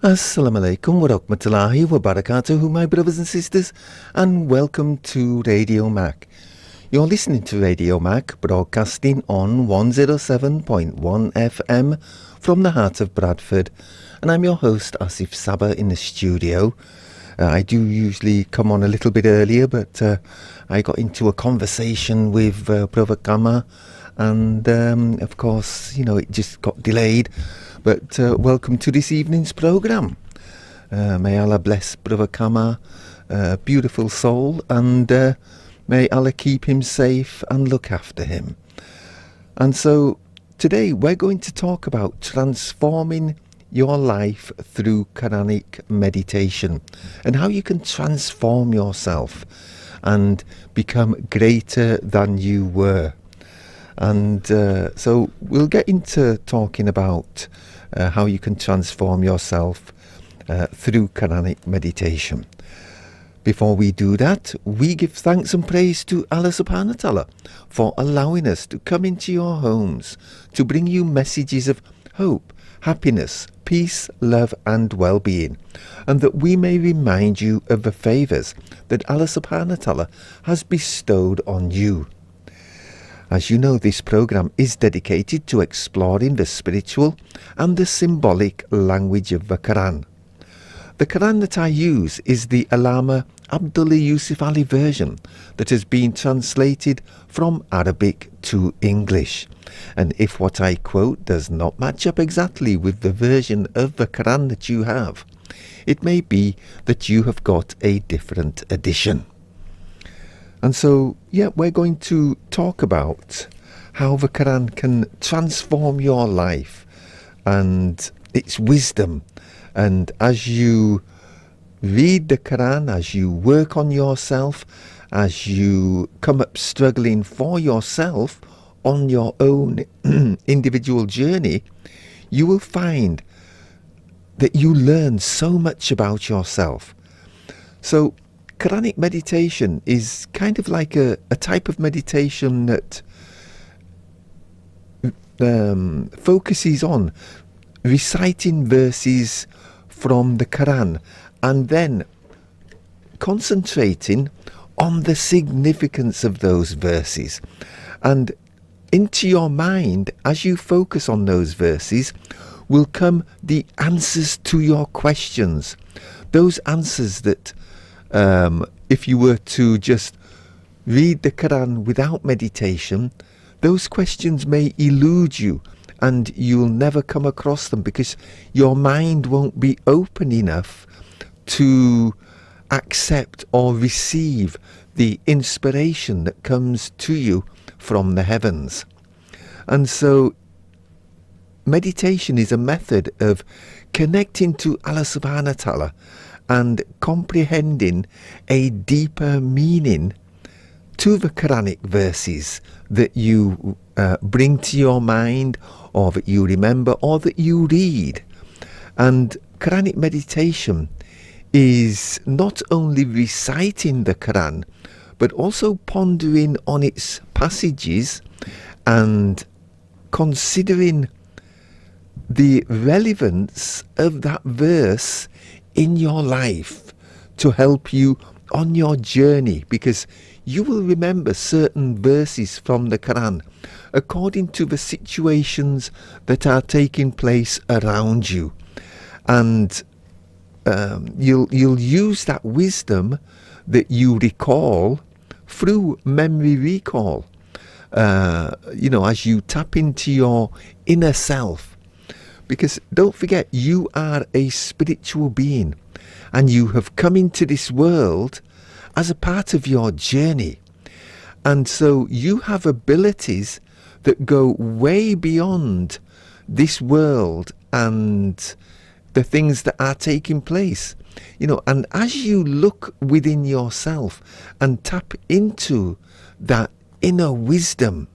Assalamu alaikum wa rahmatullahi wa barakatuhu, my brothers and sisters, and welcome to Radio Mac. You're listening to Radio Mac, broadcasting on 107.1 FM from the heart of Bradford, and I'm your host, Asif Sabah, in the studio. I do usually come on a little bit earlier, but I got into a conversation with Brother Kama, and of course, it just got delayed. But welcome to this evening's programme. May Allah bless Brother Kama, beautiful soul, and may Allah keep him safe and look after him. And so today we're going to talk about transforming your life through Quranic meditation and how you can transform yourself and become greater than you were. And so we'll get into talking about how you can transform yourself through Quranic meditation. Before we do that, we give thanks and praise to Allah subhanahu wa ta'ala for allowing us to come into your homes to bring you messages of hope, happiness, peace, love and well-being, and that we may remind you of the favours that Allah subhanahu wa ta'ala has bestowed on you. As you know, this program is dedicated to exploring the spiritual and the symbolic language of the Quran. The Quran that I use is the Allama Abdullah Yusuf Ali version that has been translated from Arabic to English. And if what I quote does not match up exactly with the version of the Quran that you have, it may be that you have got a different edition. And so, we're going to talk about how the Quran can transform your life and its wisdom. And as you read the Quran, as you work on yourself, as you come up struggling for yourself on your own individual journey, you will find that you learn so much about yourself. So, Quranic meditation is kind of like a type of meditation that focuses on reciting verses from the Quran and then concentrating on the significance of those verses. And into your mind, as you focus on those verses, will come the answers to your questions. Those answers that if you were to just read the Quran without meditation, those questions may elude you and you'll never come across them because your mind won't be open enough to accept or receive the inspiration that comes to you from the heavens. And so meditation is a method of connecting to Allah subhanahu wa ta'ala and comprehending a deeper meaning to the Quranic verses that you bring to your mind, or that you remember, or that you read. And Quranic meditation is not only reciting the Quran, but also pondering on its passages and considering the relevance of that verse in your life to help you on your journey, because you will remember certain verses from the Quran according to the situations that are taking place around you, and you'll use that wisdom that you recall through memory recall, as you tap into your inner self. Because don't forget, you are a spiritual being and you have come into this world as a part of your journey. And so you have abilities that go way beyond this world and the things that are taking place. And as you look within yourself and tap into that inner wisdom,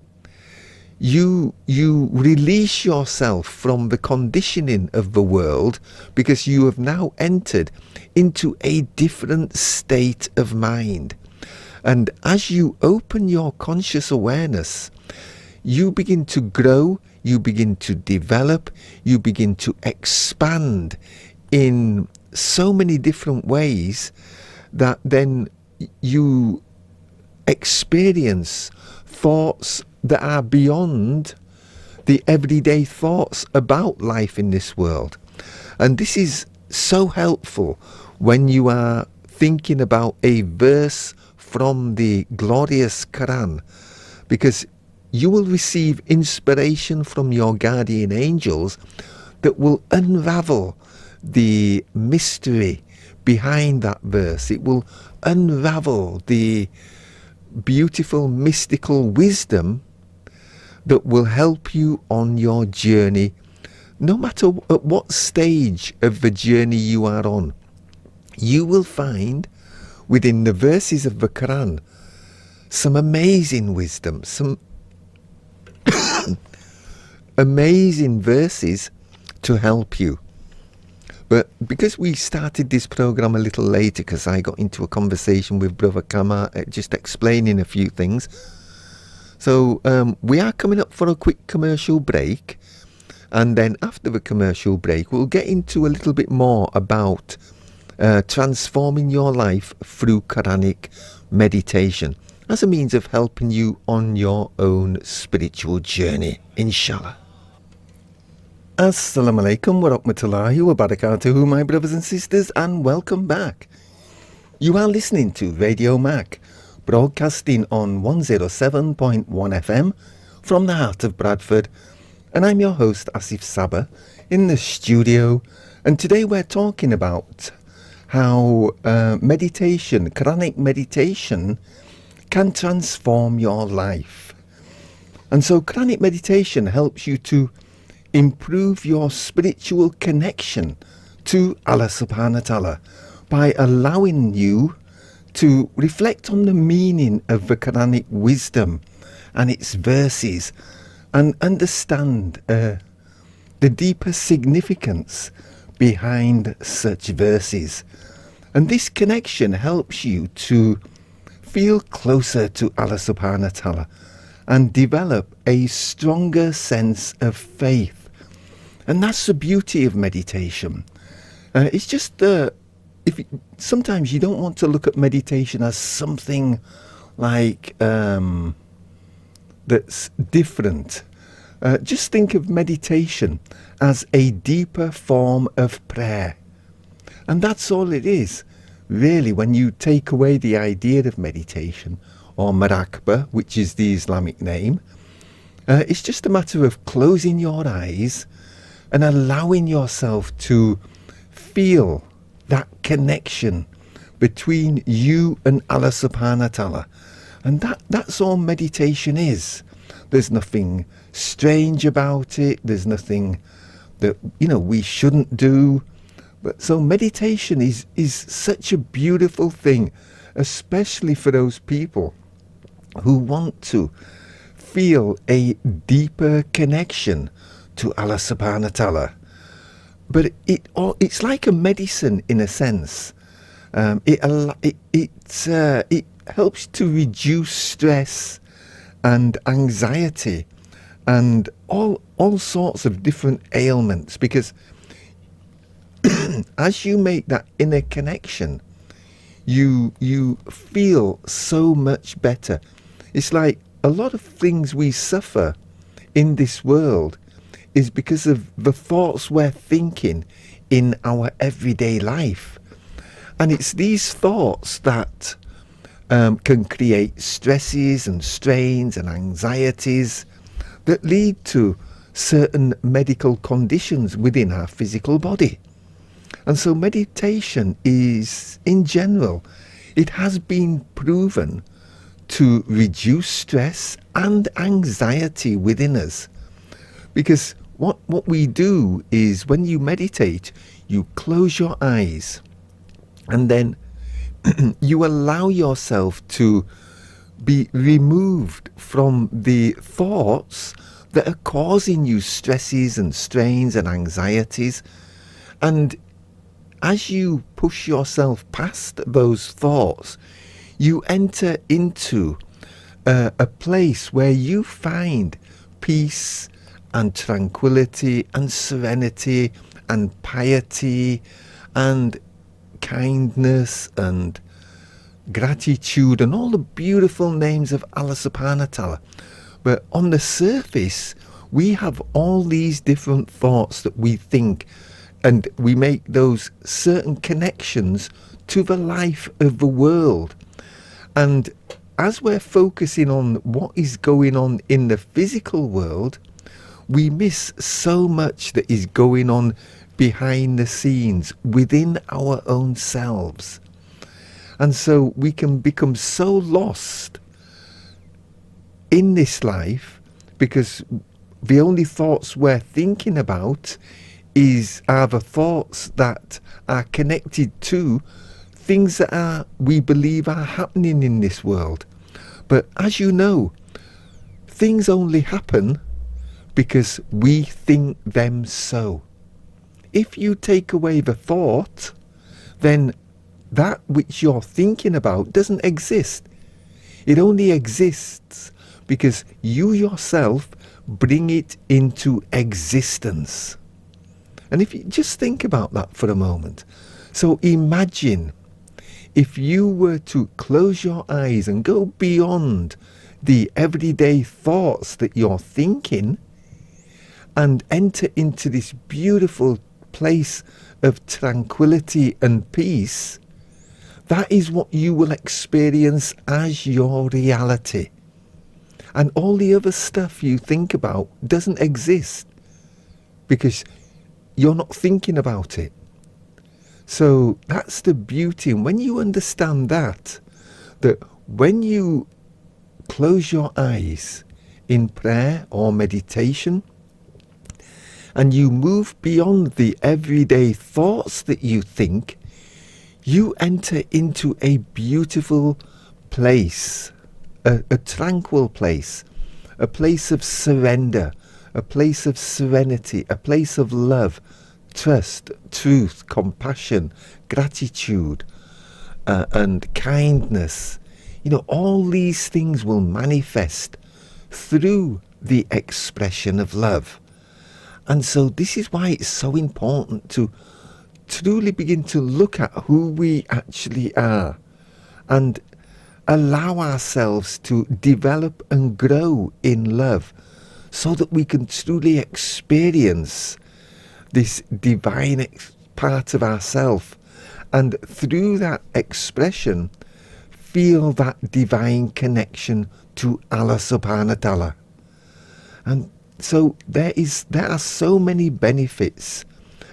you release yourself from the conditioning of the world, because you have now entered into a different state of mind. And as you open your conscious awareness, you begin to grow, you begin to develop, you begin to expand in so many different ways that then you experience thoughts that are beyond the everyday thoughts about life in this world. And this is so helpful when you are thinking about a verse from the glorious Quran, because you will receive inspiration from your guardian angels that will unravel the mystery behind that verse. It will unravel the beautiful mystical wisdom that will help you on your journey, no matter at what stage of the journey you are on. You will find within the verses of the Quran some amazing wisdom, some amazing verses to help you. But because we started this program a little later, because I got into a conversation with Brother Kama, just explaining a few things, so we are coming up for a quick commercial break, and then after the commercial break we'll get into a little bit more about transforming your life through Quranic meditation as a means of helping you on your own spiritual journey, inshallah. Assalamu alaikum wa rahmatullahi wa barakatuhu, my brothers and sisters, and welcome back. You are listening to Radio Mac, broadcasting on 107.1 FM from the heart of Bradford, and I'm your host Asif Sabah in the studio, and today we're talking about how meditation, Quranic meditation, can transform your life. And so Quranic meditation helps you to improve your spiritual connection to Allah subhanahu wa ta'ala by allowing you to reflect on the meaning of the Quranic wisdom and its verses and understand the deeper significance behind such verses. And this connection helps you to feel closer to Allah subhanahu wa ta'ala and develop a stronger sense of faith. And that's the beauty of meditation. It's just sometimes you don't want to look at meditation as something like that's different. Just think of meditation as a deeper form of prayer. And that's all it is, really, when you take away the idea of meditation, or Marakba, which is the Islamic name. It's just a matter of closing your eyes and allowing yourself to feel that connection between you and Allah subhanahu wa ta'ala. And that's all meditation is. There's nothing strange about it. There's nothing that, we shouldn't do. But so meditation is such a beautiful thing, especially for those people who want to feel a deeper connection to Allah subhanahu wa ta'ala. But it's like a medicine in a sense. It helps to reduce stress and anxiety and all sorts of different ailments, because as you make that inner connection, you feel so much better. It's like a lot of things we suffer in this world is because of the thoughts we're thinking in our everyday life. And it's these thoughts that can create stresses and strains and anxieties that lead to certain medical conditions within our physical body. And so meditation is, in general, it has been proven to reduce stress and anxiety within us. Because what we do is, when you meditate, you close your eyes and then you allow yourself to be removed from the thoughts that are causing you stresses and strains and anxieties. And as you push yourself past those thoughts, you enter into a place where you find peace and tranquility and serenity and piety and kindness and gratitude and all the beautiful names of Allah subhanahu wa ta'ala. But on the surface, we have all these different thoughts that we think, and we make those certain connections to the life of the world. And as we're focusing on what is going on in the physical world, we miss so much that is going on behind the scenes within our own selves. And so we can become so lost in this life because the only thoughts we're thinking about are the thoughts that are connected to things that we believe are happening in this world. But as you know, things only happen because we think them so. If you take away the thought, then that which you're thinking about doesn't exist. It only exists because you yourself bring it into existence. And if you just think about that for a moment. So imagine if you were to close your eyes and go beyond the everyday thoughts that you're thinking and enter into this beautiful place of tranquility and peace, that is what you will experience as your reality. And all the other stuff you think about doesn't exist because you're not thinking about it. So that's the beauty. And when you understand that when you close your eyes in prayer or meditation and you move beyond the everyday thoughts that you think, you enter into a beautiful place, a tranquil place, a place of surrender, a place of serenity, a place of love, trust, truth, compassion, gratitude, and kindness. All these things will manifest through the expression of love. And so this is why it's so important to truly begin to look at who we actually are and allow ourselves to develop and grow in love so that we can truly experience this divine part of ourselves, and through that expression feel that divine connection to Allah subhanahu wa ta'ala. And so there are so many benefits,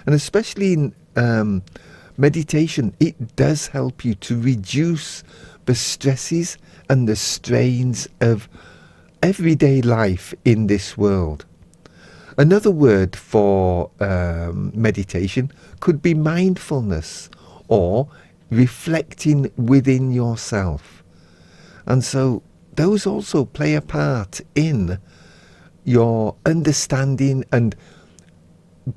and especially in meditation, it does help you to reduce the stresses and the strains of everyday life in this world. Another word for meditation could be mindfulness or reflecting within yourself. And so those also play a part in your understanding and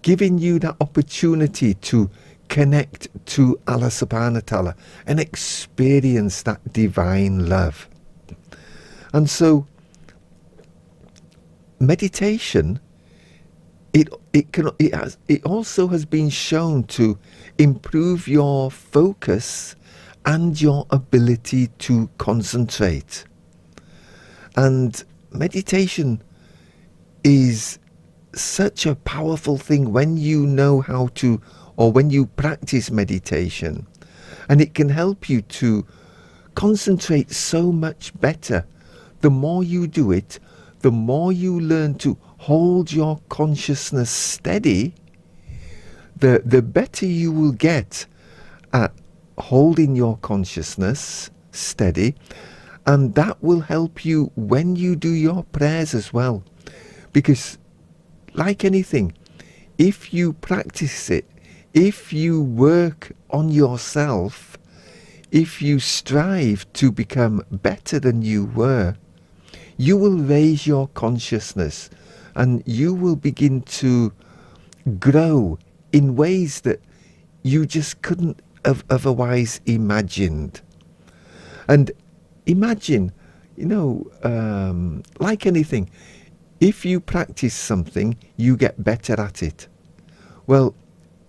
giving you that opportunity to connect to Allah subhanahu wa ta'ala and experience that divine love. And so meditation, it also has been shown to improve your focus and your ability to concentrate. And meditation is such a powerful thing when you know how to, or when you practice meditation, and it can help you to concentrate so much better. The more you do it, the more you learn to hold your consciousness steady, the better you will get at holding your consciousness steady, and that will help you when you do your prayers as well. Because like anything, if you practice it, if you work on yourself, if you strive to become better than you were, you will raise your consciousness and you will begin to grow in ways that you just couldn't have otherwise imagined. And imagine, like anything, if you practice something, you get better at it. Well,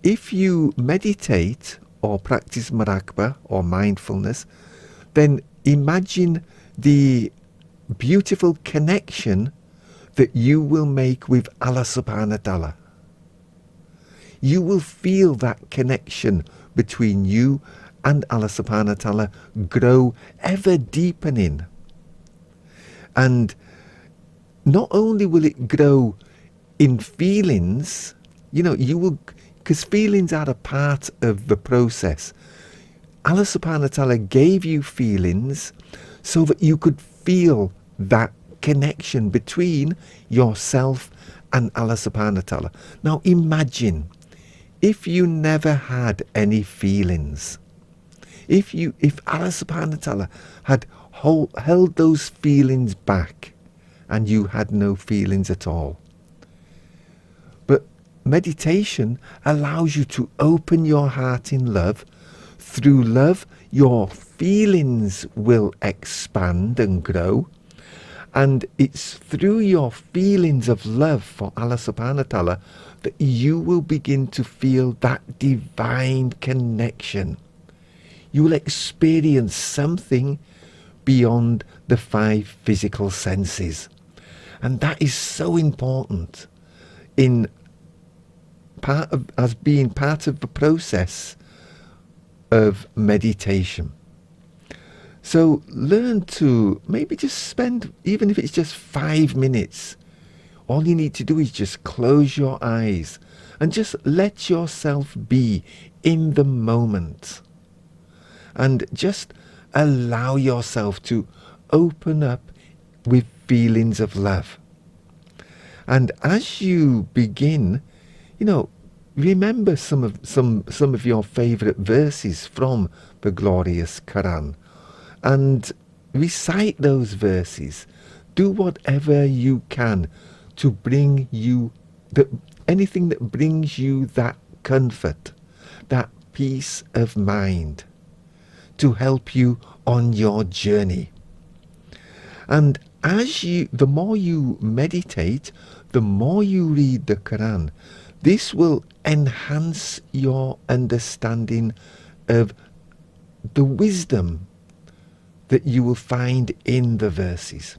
if you meditate or practice muraqabah or mindfulness, then imagine the beautiful connection that you will make with Allah subhanahu wa ta'ala. You will feel that connection between you and Allah subhanahu wa ta'ala grow ever deepening. And not only will it grow in feelings, you will, because feelings are a part of the process. Allah subhanahu wa ta'ala gave you feelings so that you could feel that connection between yourself and Allah subhanahu wa ta'ala. Now imagine if you never had any feelings. If Allah subhanahu wa ta'ala had held those feelings back and you had no feelings at all. But meditation allows you to open your heart in love. Through love, your feelings will expand and grow. And it's through your feelings of love for Allah subhanahu wa ta'ala that you will begin to feel that divine connection. You will experience something beyond the 5 physical senses. And that is so important as being part of the process of meditation. So learn to maybe just spend, even if it's just 5 minutes, all you need to do is just close your eyes and just let yourself be in the moment. And just allow yourself to open up with feelings of love. And as you begin, remember some of your favorite verses from the glorious Quran and recite those verses. Do whatever you can to bring you anything that brings you that comfort, that peace of mind, to help you on your journey. And the more you meditate, the more you read the Quran, this will enhance your understanding of the wisdom that you will find in the verses.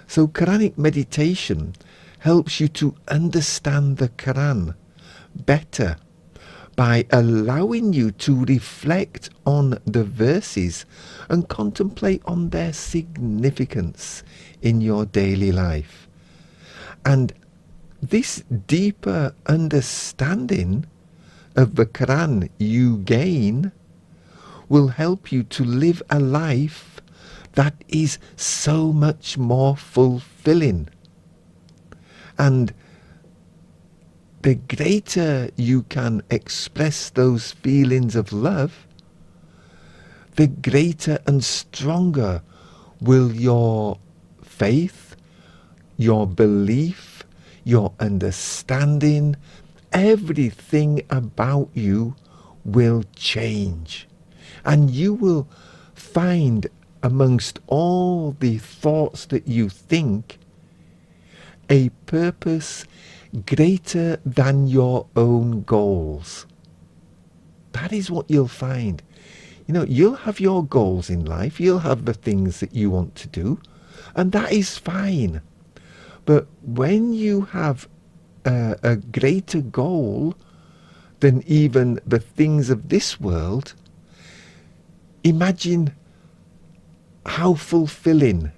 So Quranic meditation helps you to understand the Quran better by allowing you to reflect on the verses and contemplate on their significance in your daily life. And this deeper understanding of the Quran you gain will help you to live a life that is so much more fulfilling. And the greater you can express those feelings of love, the greater and stronger will your faith, your belief, your understanding, everything about you will change. And you will find amongst all the thoughts that you think a purpose greater than your own goals. That is what you'll find. You'll have your goals in life, you'll have the things that you want to do, and that is fine. But when you have a greater goal than even the things of this world, imagine how fulfilling,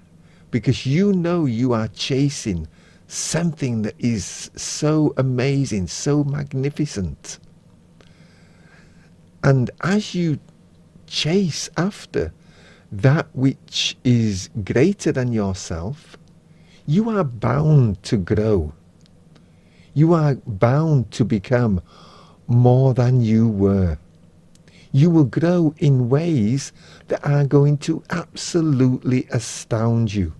because you are chasing something that is so amazing, so magnificent. And as you chase after that which is greater than yourself, you are bound to grow. You are bound to become more than you were. You will grow in ways that are going to absolutely astound you.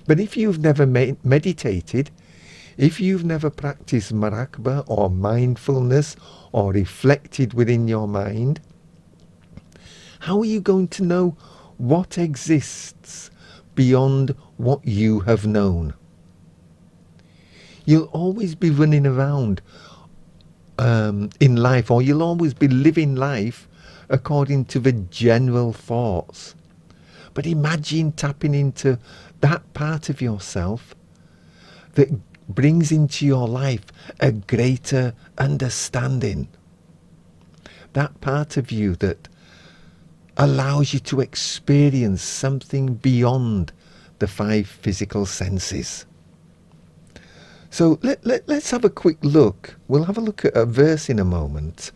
But if you've never meditated, if you've never practiced muraqabah or mindfulness or reflected within your mind, how are you going to know what exists beyond what you have known? You'll always be running around in life, or you'll always be living life according to the general thoughts. But imagine tapping into that part of yourself that brings into your life a greater understanding. That part of you that allows you to experience something beyond the five physical senses. So let's have a quick look. We'll have a look at a verse in a moment.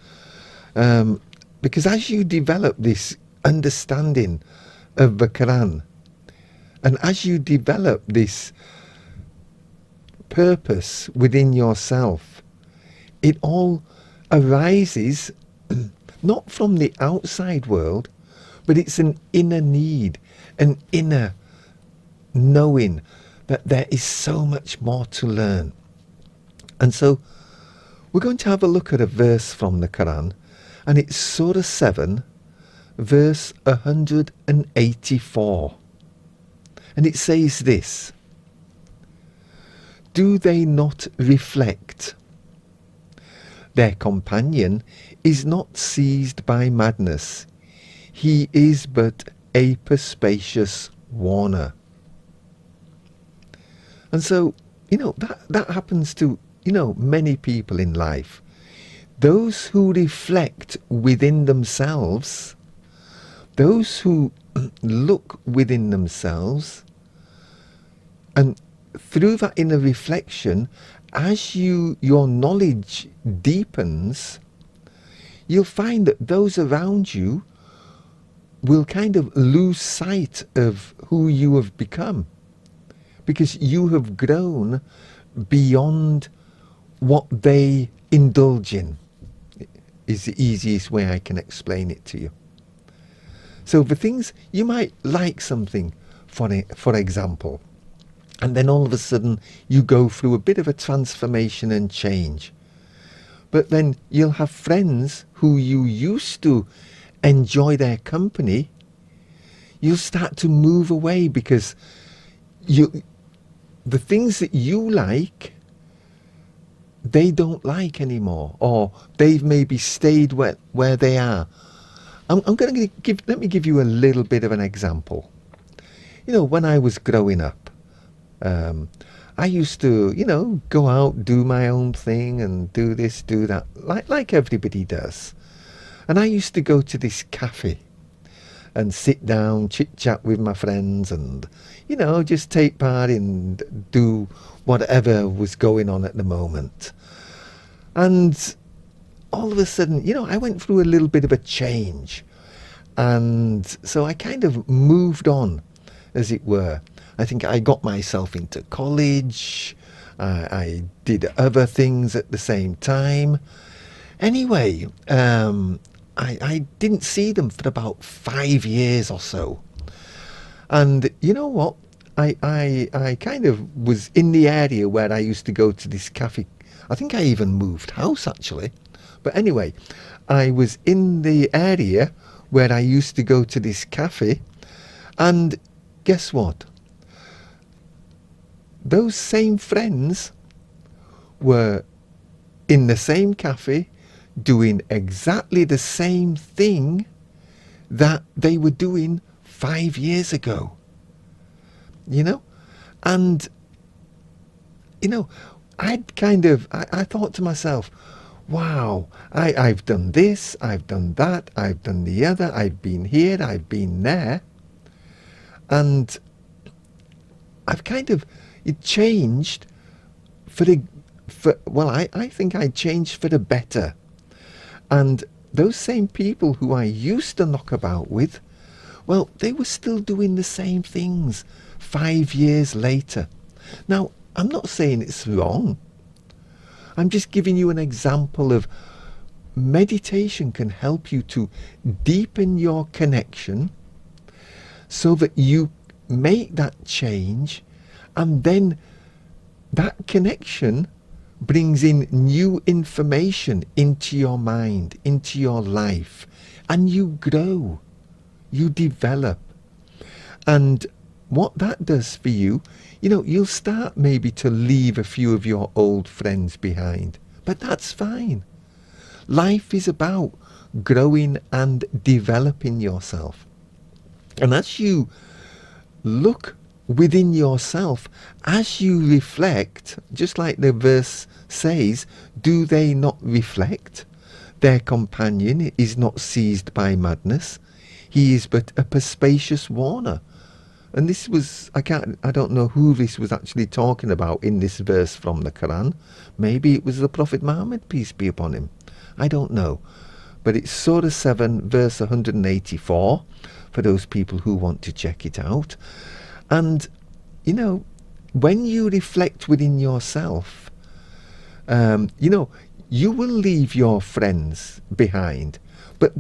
Because as you develop this understanding of the Quran, and as you develop this purpose within yourself, it all arises not from the outside world, but it's an inner need, an inner knowing that there is so much more to learn. And so we're going to have a look at a verse from the Quran, and it's Surah 7, verse 184. And it says this: do they not reflect? Their companion is not seized by madness. He is but a perspicacious warner. And so, that happens to, many people in life. Those who reflect within themselves, those who look within themselves, and through that inner reflection, as your knowledge deepens, you'll find that those around you will kind of lose sight of who you have become, because you have grown beyond what they indulge in, is the easiest way I can explain it to you. So the things, you might like something, for example, and then all of a sudden you go through a bit of a transformation and change. But then you'll have friends who you used to enjoy their company. You'll start to move away because the things that you like, they don't like anymore, or they've maybe stayed where they are. Let me give you a little bit of an example. When I was growing up, I used to, go out, do my own thing and do this, do that, like everybody does. And I used to go to this cafe and sit down, chit-chat with my friends and, just take part in, do whatever was going on at the moment. And all of a sudden, I went through a little bit of a change. And so I kind of moved on, as it were. I think I got myself into college. I did other things at the same time. Anyway, I didn't see them for about 5 years or so. And you know what? I kind of was in the area where I used to go to this cafe. I think I even moved house, actually. But anyway, I was in the area where I used to go to this cafe. And guess what? Those same friends were in the same cafe doing exactly the same thing that they were doing 5 years ago. And I thought to myself, wow, I've done this, I've done that, I've done the other, I've been here, I've been there, and I've kind of changed I think I changed for the better. And those same people who I used to knock about with, well, they were still doing the same things 5 years later. Now, I'm not saying it's wrong. I'm just giving you an example of meditation can help you to deepen your connection so that you make that change, and then that connection brings in new information into your mind, into your life, and you grow, you develop. And what that does for you, you'll start maybe to leave a few of your old friends behind, but that's fine. Life is about growing and developing yourself. And as you look within yourself, as you reflect, just like the verse says, do they not reflect? Their companion is not seized by madness. He is but a perspicacious warner. And this was, I don't know who this was actually talking about in this verse from the Quran. Maybe it was the Prophet Muhammad, peace be upon him. I don't know. But it's Surah 7, verse 184, for those people who want to check it out. And, you know, when you reflect within yourself, you will leave your friends behind. But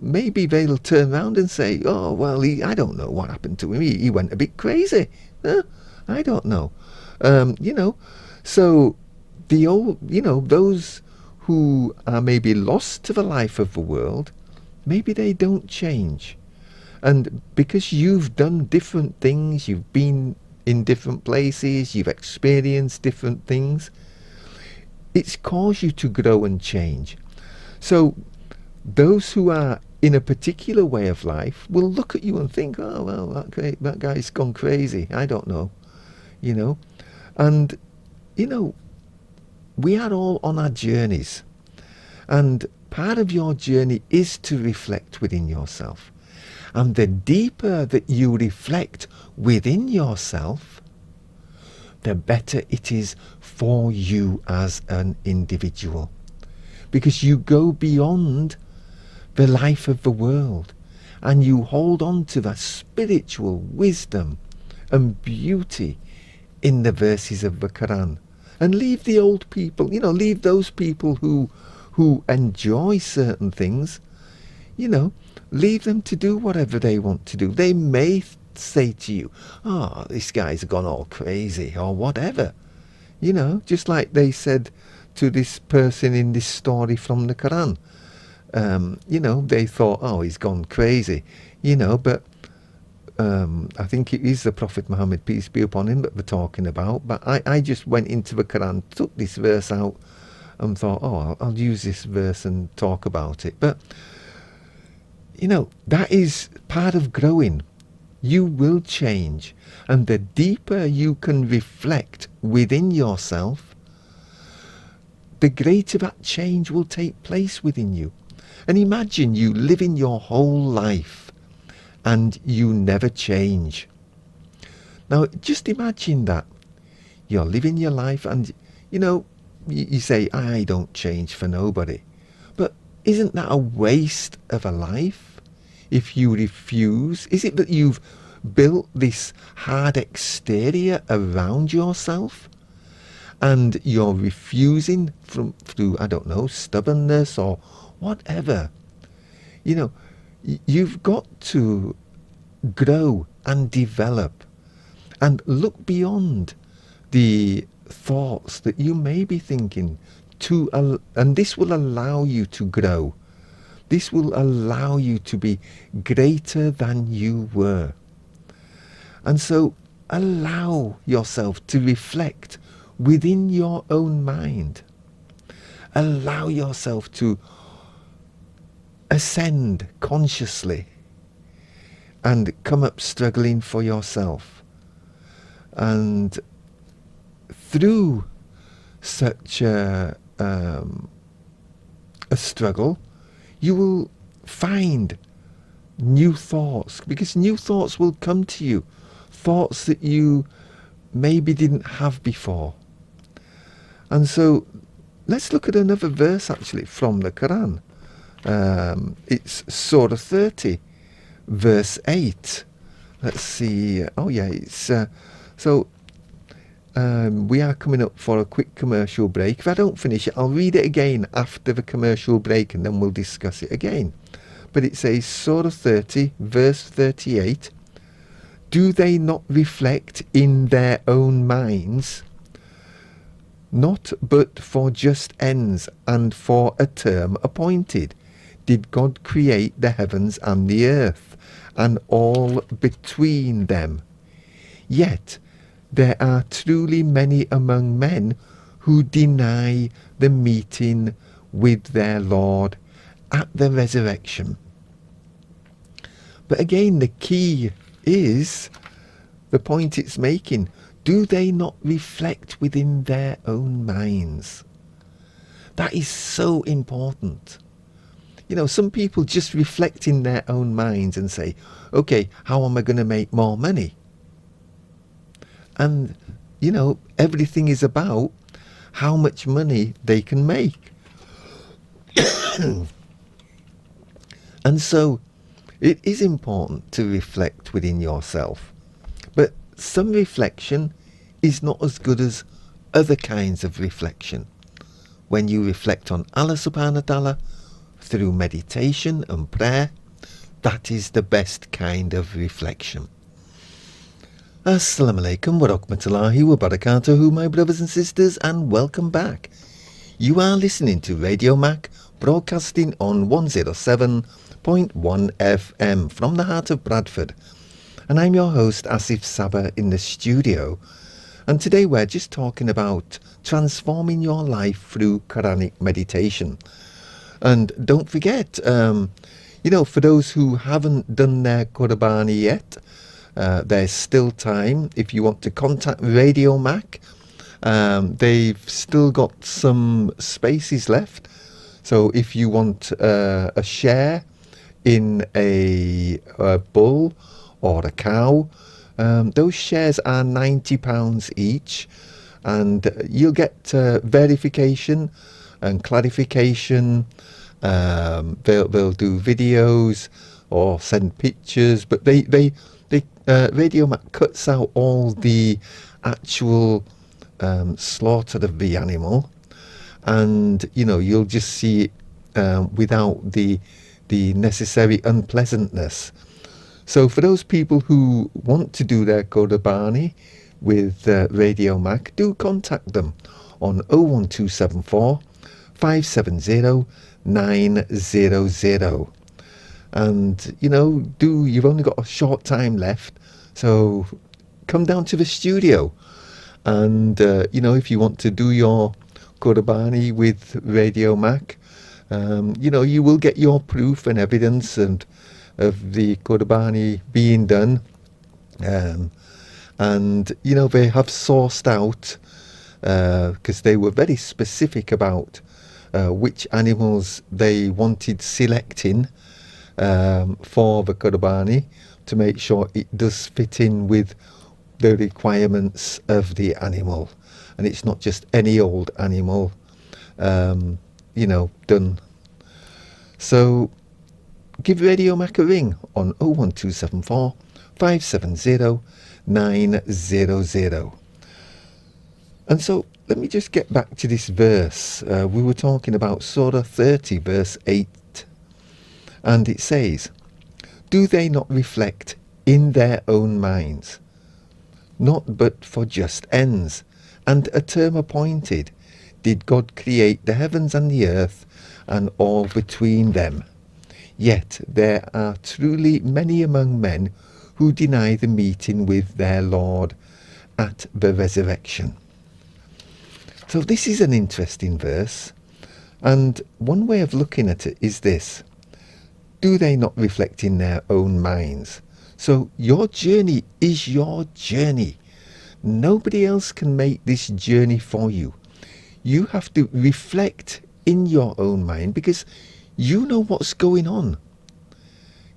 maybe they'll turn around and say, oh, well, I don't know what happened to him. He went a bit crazy. I don't know. So those who are maybe lost to the life of the world, maybe they don't change. And because you've done different things, you've been in different places, you've experienced different things, it's caused you to grow and change. So those who are in a particular way of life will look at you and think, oh, well, that guy's gone crazy. I don't know. And, we are all on our journeys. And part of your journey is to reflect within yourself. And the deeper that you reflect within yourself, the better it is for you as an individual. Because you go beyond the life of the world and you hold on to that spiritual wisdom and beauty in the verses of the Quran. And leave the old people, leave those people who enjoy certain things, leave them to do whatever they want to do. They may say to you, oh, this guy's gone all crazy or whatever. Just like they said to this person in this story from the Quran. They thought, oh, he's gone crazy, but I think it is the Prophet Muhammad, peace be upon him, that we're talking about. But I just went into the Quran, took this verse out and thought, oh, I'll use this verse and talk about it. But, that is part of growing. You will change. And the deeper you can reflect within yourself, the greater that change will take place within you. And imagine you living your whole life and you never change. Now, just imagine that. You're living your life and, you say, I don't change for nobody. But isn't that a waste of a life if you refuse? Is it that you've built this hard exterior around yourself and you're refusing through, I don't know, stubbornness or whatever? You've got to grow and develop and look beyond the thoughts that you may be thinking and this will allow you to grow. This will allow you to be greater than you were. And so allow yourself to reflect within your own mind. Allow yourself to ascend consciously and come up struggling for yourself. And through such a struggle, you will find new thoughts, because new thoughts will come to you, thoughts that you maybe didn't have before. And so let's look at another verse actually from the Quran. It's Surah 30, verse 8. Let's see. Oh yeah, it's we are coming up for a quick commercial break. If I don't finish it, I'll read it again after the commercial break and then we'll discuss it again. But it says, Surah 30, verse 38, do they not reflect in their own minds? Not but for just ends and for a term appointed did God create the heavens and the earth, and all between them. Yet there are truly many among men who deny the meeting with their Lord at the resurrection. But again, the key is the point it's making. Do they not reflect within their own minds? That is so important. You know, some people just reflect in their own minds and say, okay, how am I going to make more money? And, you know, everything is about how much money they can make. And so it is important to reflect within yourself. But some reflection is not as good as other kinds of reflection. When you reflect on Allah subhanahu wa ta'ala through meditation and prayer, that is the best kind of reflection. Assalamu alaikum wa rahmatullahi wa barakatuhu, my brothers and sisters, and welcome back. You are listening to Radio Mac, broadcasting on 107.1 FM from the heart of Bradford. And I'm your host, Asif Sabah, in the studio. And today we're just talking about transforming your life through Quranic meditation. And don't forget, you know, for those who haven't done their Qurbani yet, there's still time. If you want to contact Radio Mac, they've still got some spaces left. So if you want a share in a bull or a cow, those shares are £90 each, and you'll get verification and clarification. They'll do videos or send pictures, but they Radio Mac cuts out all the actual slaughter of the animal, and you know, you'll just see it without the necessary unpleasantness. So for those people who want to do their Qurbani with Radio Mac, do contact them on 01274 570 900. And you know, you've only got a short time left, so come down to the studio. And you know, if you want to do your Qurbani with Radio Mac, you know, you will get your proof and evidence and of the Qurbani being done. And you know, they have sourced out, because they were very specific about which animals they wanted selecting for the Qurbani, to make sure it does fit in with the requirements of the animal, and it's not just any old animal, you know, done. So give Radio Mac a ring on 01274 570 900. And so let me just get back to this verse. We were talking about Surah 30 verse 8, and it says, do they not reflect in their own minds, not but for just ends, and a term appointed did God create the heavens and the earth and all between them. Yet there are truly many among men who deny the meeting with their Lord at the resurrection. So this is an interesting verse, and one way of looking at it is this: do they not reflect in their own minds? So your journey is your journey. Nobody else can make this journey for you. You have to reflect in your own mind, because you know what's going on.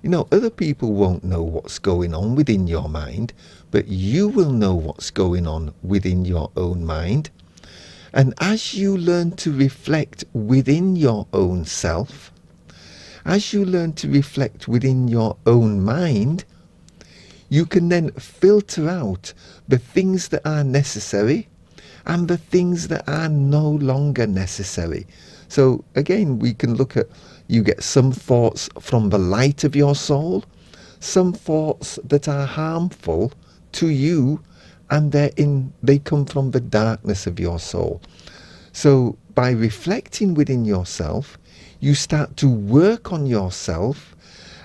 You know, other people won't know what's going on within your mind, but you will know what's going on within your own mind. And as you learn to reflect within your own self, as you learn to reflect within your own mind, you can then filter out the things that are necessary and the things that are no longer necessary. So again, we can look at, you get some thoughts from the light of your soul, some thoughts that are harmful to you, and they come from the darkness of your soul. So by reflecting within yourself, you start to work on yourself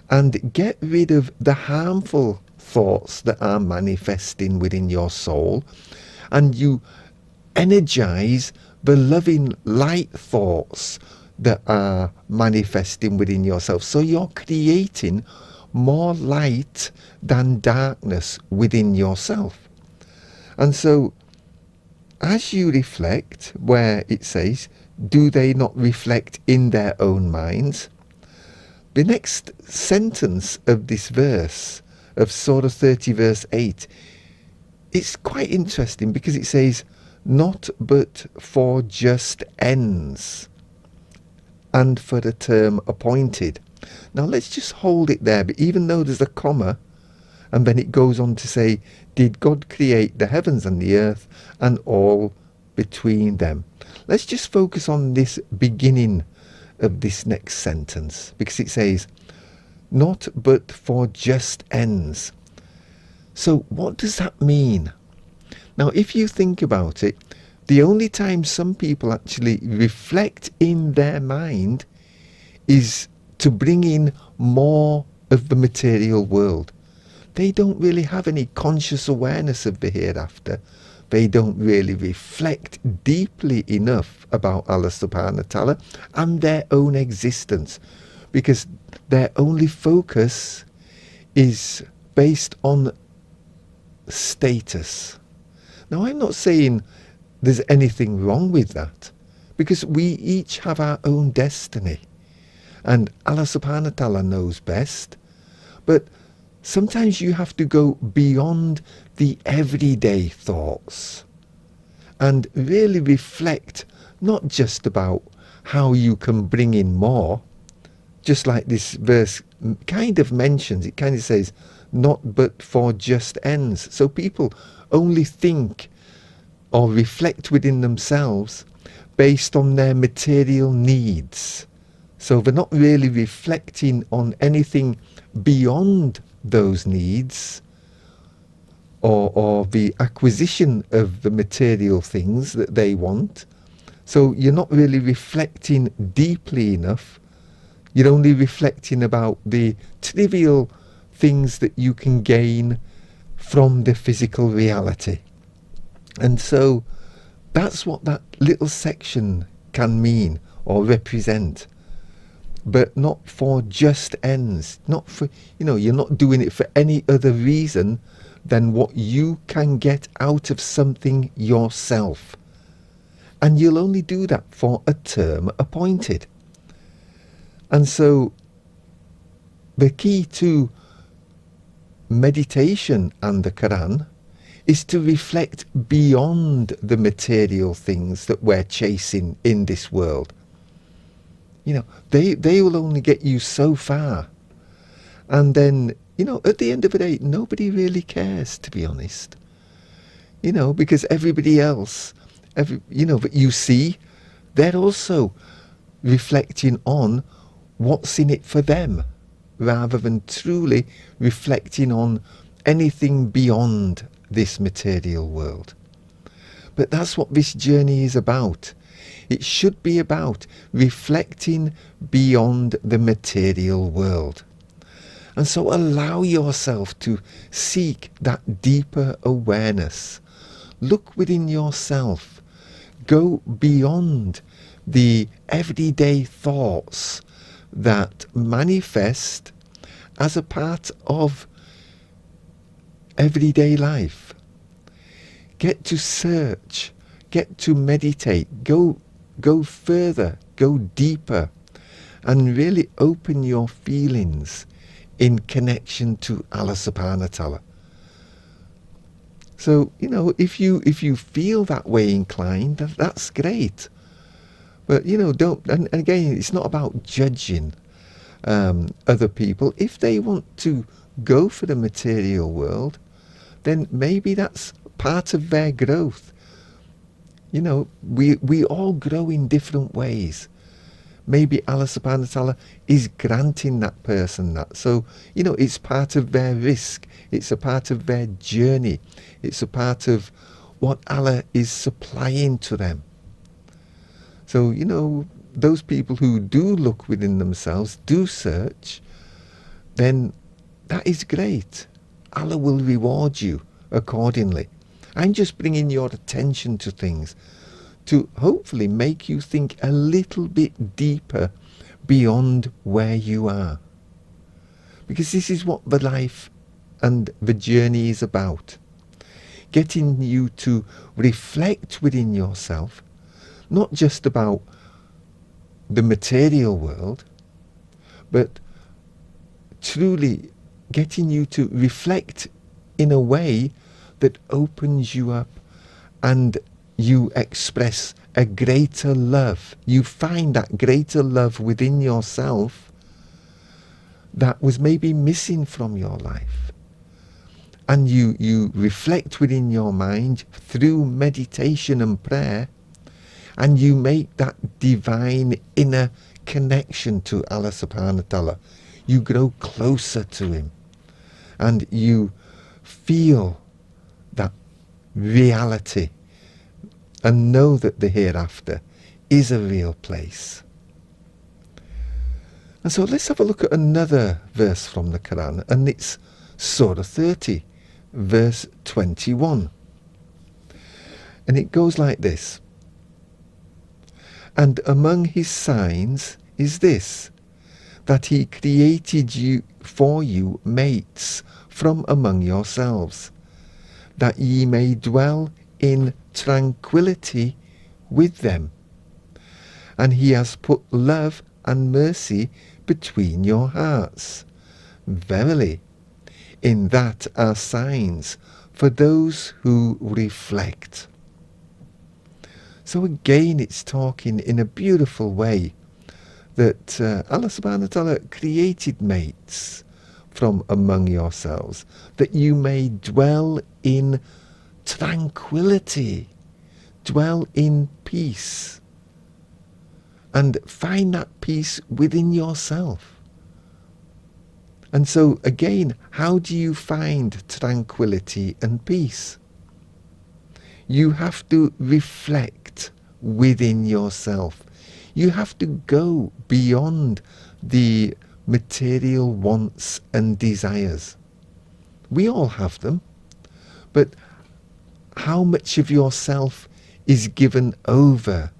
and get rid of the harmful thoughts that are manifesting within your soul, and you energize the loving light thoughts that are manifesting within yourself. So you're creating more light than darkness within yourself. And so as you reflect, where it says, do they not reflect in their own minds? The next sentence of this verse, of Surah 30 verse 8, it's quite interesting because it says, not but for just ends and for the term appointed. Now let's just hold it there, but even though there's a comma, and then it goes on to say, did God create the heavens and the earth and all between them? Let's just focus on this beginning of this next sentence, because it says, not but for just ends. So what does that mean? Now, if you think about it, the only time some people actually reflect in their mind is to bring in more of the material world. They don't really have any conscious awareness of the hereafter. They don't really reflect deeply enough about Allah subhanahu wa ta'ala and their own existence, because their only focus is based on status. Now, I'm not saying there's anything wrong with that, because we each have our own destiny and Allah subhanahu wa ta'ala knows best. But sometimes you have to go beyond the everyday thoughts and really reflect, not just about how you can bring in more, just like this verse kind of mentions. It kind of says, not but for just ends. So people only think or reflect within themselves based on their material needs. So they're not really reflecting on anything beyond those needs, or the acquisition of the material things that they want. So you're not really reflecting deeply enough. You're only reflecting about the trivial things that you can gain from the physical reality. And so that's what that little section can mean or represent. But not for just ends. Not for, you're not doing it for any other reason than what you can get out of something yourself. And you'll only do that for a term appointed. And so the key to meditation and the Quran is to reflect beyond the material things that we're chasing in this world. They will only get you so far. And then, at the end of the day, nobody really cares, to be honest. Because everybody else, that you see, they're also reflecting on what's in it for them, rather than truly reflecting on anything beyond this material world. But that's what this journey is about. It should be about reflecting beyond the material world. And so allow yourself to seek that deeper awareness. Look within yourself. Go beyond the everyday thoughts that manifest as a part of everyday life. Get to search, get to meditate, go further, go deeper, and really open your feelings in connection to Allah subhanahu wa ta'ala. So, if you feel that way inclined, that's great. But, don't, and again, it's not about judging other people. If they want to go for the material world, then maybe that's part of their growth. We all grow in different ways. Maybe Allah subhanahu wa ta'ala is granting that person that. So, it's part of their risk. It's a part of their journey. It's a part of what Allah is supplying to them. So, those people who do look within themselves, do search, then that is great. Allah will reward you accordingly. I'm just bringing your attention to things to hopefully make you think a little bit deeper beyond where you are. Because this is what the life and the journey is about. Getting you to reflect within yourself, not just about the material world, but truly getting you to reflect in a way that opens you up and you express a greater love. You find that greater love within yourself that was maybe missing from your life. And you reflect within your mind through meditation and prayer, and you make that divine inner connection to Allah subhanahu wa ta'ala. You grow closer to Him, and you feel that reality and know that the hereafter is a real place. And so let's have a look at another verse from the Quran, and it's Surah 30, verse 21. And it goes like this. And among his signs is this, that he created you for you mates from among yourselves, that ye may dwell in tranquility with them. And he has put love and mercy between your hearts. Verily, in that are signs for those who reflect. So again, it's talking in a beautiful way that Allah subhanahu wa ta'ala created mates from among yourselves, that you may dwell in tranquility, dwell in peace, and find that peace within yourself. And so again, how do you find tranquility and peace? You have to reflect within yourself. You have to go beyond the material wants and desires. We all have them, but how much of yourself is given over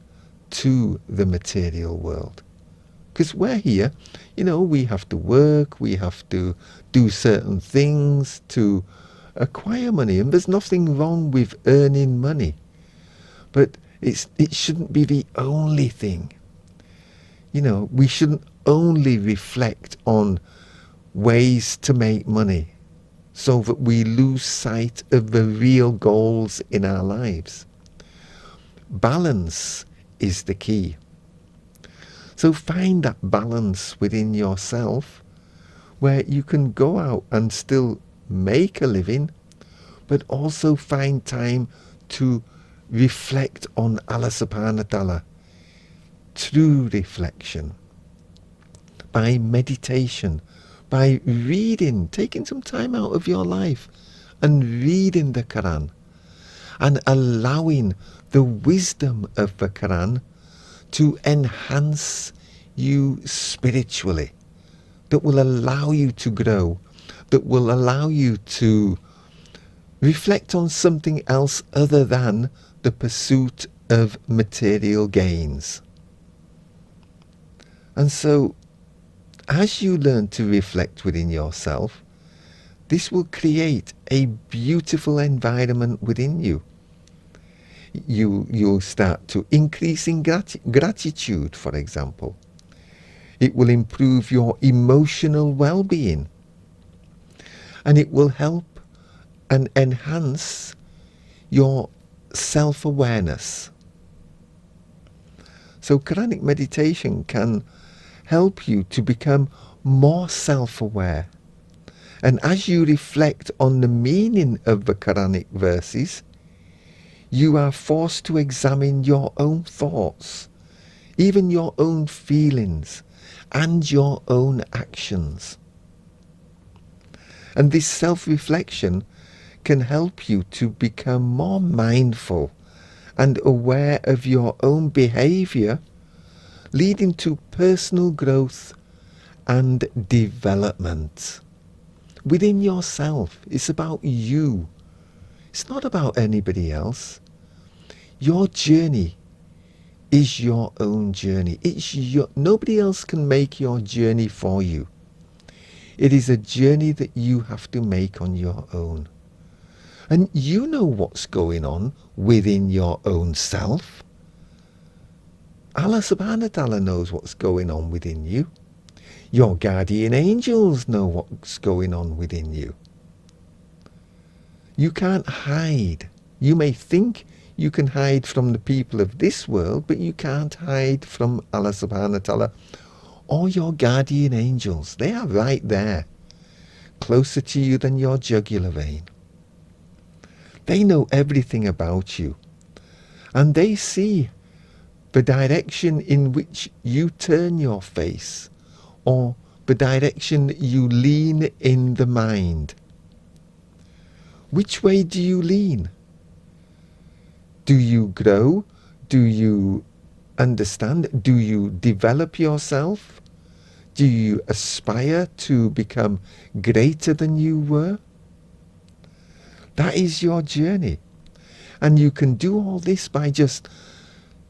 to the material world? Because we're here, we have to work, we have to do certain things to acquire money, and there's nothing wrong with earning money, but it shouldn't be the only thing. We shouldn't only reflect on ways to make money so that we lose sight of the real goals in our lives. Balance is the key. So find that balance within yourself where you can go out and still make a living, but also find time to reflect on Allah subhanahu wa ta'ala. True reflection, by meditation, by reading, taking some time out of your life and reading the Quran and allowing the wisdom of the Quran to enhance you spiritually, that will allow you to grow, that will allow you to reflect on something else other than the pursuit of material gains. And so, as you learn to reflect within yourself, this will create a beautiful environment within you. You'll start to increase in gratitude, for example. It will improve your emotional well-being. And it will help and enhance your self-awareness. So Quranic meditation can help you to become more self-aware. And as you reflect on the meaning of the Quranic verses, you are forced to examine your own thoughts, even your own feelings, and your own actions. And this self-reflection can help you to become more mindful and aware of your own behavior, leading to personal growth and development. Within yourself, it's about you. It's not about anybody else. Your journey is your own journey. Nobody else can make your journey for you. It is a journey that you have to make on your own. And you know what's going on within your own self. Allah subhanahu wa ta'ala knows what's going on within you. Your guardian angels know what's going on within you. You can't hide. You may think you can hide from the people of this world, but you can't hide from Allah subhanahu wa ta'ala or your guardian angels. They are right there, closer to you than your jugular vein. They know everything about you, and they see the direction in which you turn your face, or the direction that you lean in the mind. Which way do you lean? Do you grow? Do you understand? Do you develop yourself? Do you aspire to become greater than you were? That is your journey. And you can do all this by just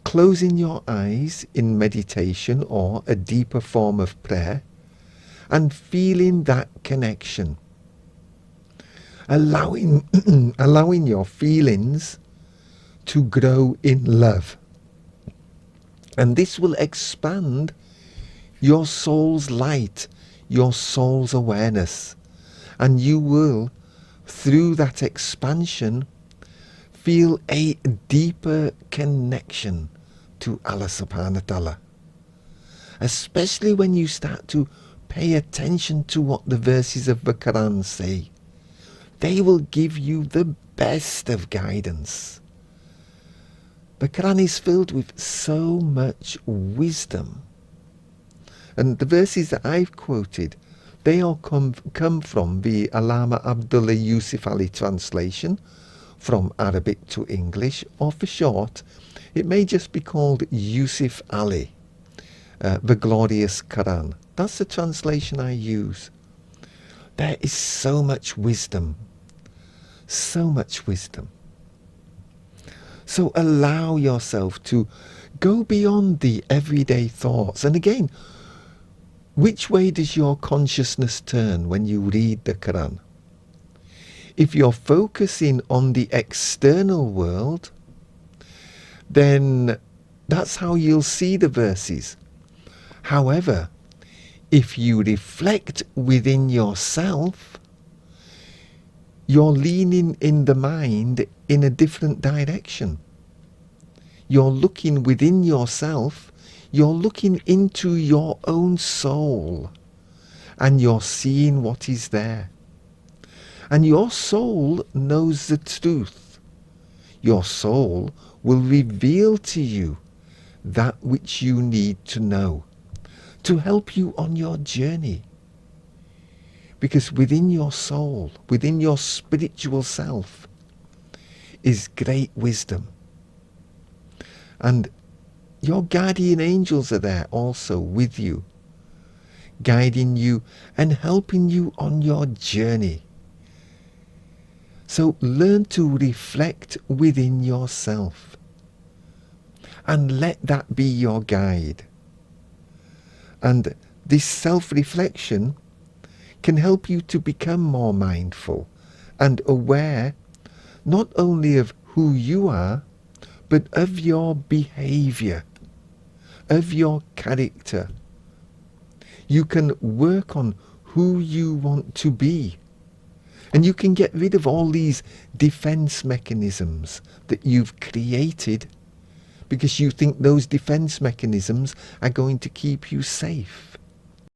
closing your eyes in meditation or a deeper form of prayer and feeling that connection. Allowing your feelings to grow in love. And this will expand your soul's light, your soul's awareness. And you will, through that expansion, feel a deeper connection to Allah subhanahu wa ta'ala. Especially when you start to pay attention to what the verses of the Quran say. They will give you the best of guidance. The Quran is filled with so much wisdom. And the verses that I've quoted, they all come from the Allama Abdullah Yusuf Ali translation from Arabic to English, or for short, it may just be called Yusuf Ali, the Glorious Quran. That's the translation I use. There is so much wisdom. So much wisdom. So allow yourself to go beyond the everyday thoughts. And again, which way does your consciousness turn when you read the Quran? If you're focusing on the external world, then that's how you'll see the verses. However, if you reflect within yourself, you're leaning in the mind in a different direction. You're looking within yourself, you're looking into your own soul, and you're seeing what is there. And your soul knows the truth. Your soul will reveal to you that which you need to know to help you on your journey. Because within your soul, within your spiritual self, is great wisdom. And your guardian angels are there also with you, guiding you and helping you on your journey. So learn to reflect within yourself and let that be your guide. And this self-reflection can help you to become more mindful and aware not only of who you are, but of your behavior, of your character. You can work on who you want to be. And you can get rid of all these defense mechanisms that you've created because you think those defense mechanisms are going to keep you safe.